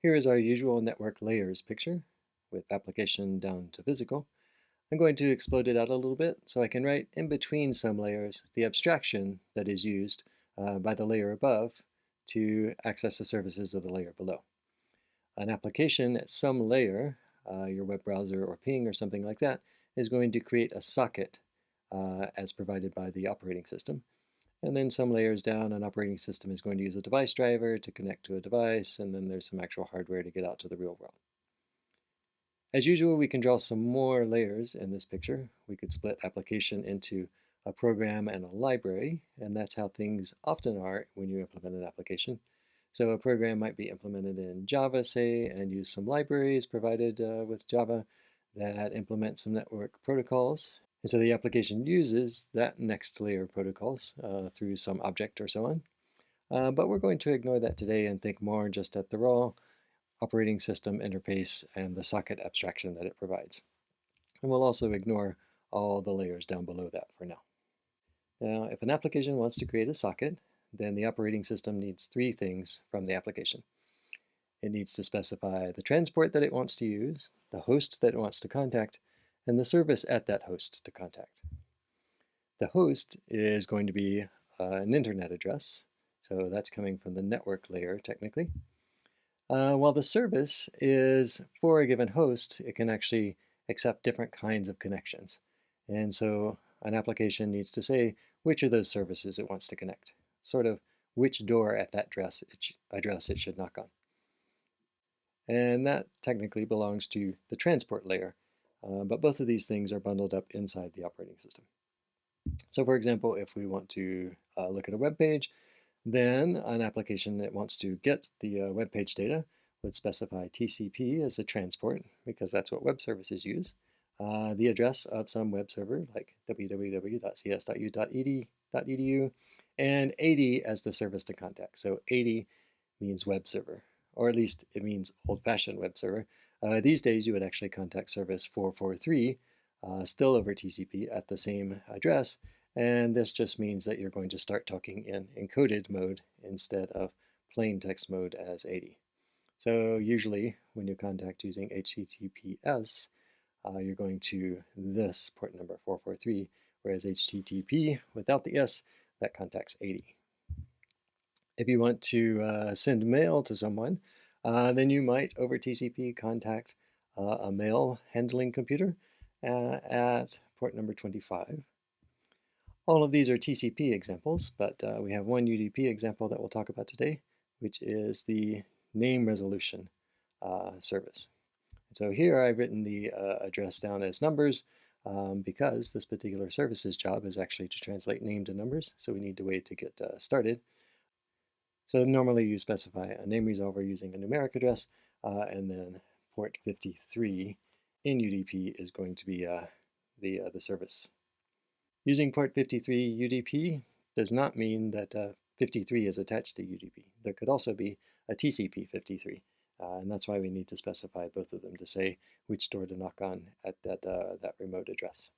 Here is our usual network layers picture with application down to physical. I'm going to explode it out a little bit so I can write in between some layers the abstraction that is used by the layer above to access the services of the layer below. An application at some layer, your web browser or ping or something like that, is going to create a socket as provided by the operating system. And then some layers down, an operating system is going to use a device driver to connect to a device, and then there's some actual hardware to get out to the real world. As usual, we can draw some more layers in this picture. We could split application into a program and a library, and that's how things often are when you implement an application. So a program might be implemented in Java, say, and use some libraries provided with Java that implement some network protocols. And so the application uses that next layer of protocols through some object or so on. But we're going to ignore that today and think more just at the raw operating system interface and the socket abstraction that it provides. And we'll also ignore all the layers down below that for now. Now, if an application wants to create a socket, then the operating system needs three things from the application. It needs to specify the transport that it wants to use, the host that it wants to contact, and the service at that host to contact. The host is going to be an internet address, so that's coming from the network layer technically. While the service is for a given host, it can actually accept different kinds of connections. And so an application needs to say which of those services it wants to connect, sort of which door at that address it should knock on. And that technically belongs to the transport layer, but both of these things are bundled up inside the operating system. So for example, if we want to look at a web page, then an application that wants to get the web page data would specify TCP as the transport, because that's what web services use, the address of some web server like www.cs.u.edu, and 80 as the service to contact. So 80 means web server, or at least it means old-fashioned web server. These days you would actually contact service 443 still over TCP at the same address, and this just means that you're going to start talking in encoded mode instead of plain text mode as 80. So usually when you contact using HTTPS, you're going to this port number 443, whereas HTTP without the S, that contacts 80. If you want to send mail to someone, then you might over TCP contact a mail handling computer at port number 25. All of these are TCP examples, but we have one UDP example that we'll talk about today, which is the name resolution service. So here I've written the address down as numbers because this particular service's job is actually to translate name to numbers, so we need to wait to get started. So normally you specify a name resolver using a numeric address, and then port 53 in UDP is going to be the service. Using port 53 UDP does not mean that 53 is attached to UDP. There could also be a TCP 53, and that's why we need to specify both of them to say which door to knock on at that remote address.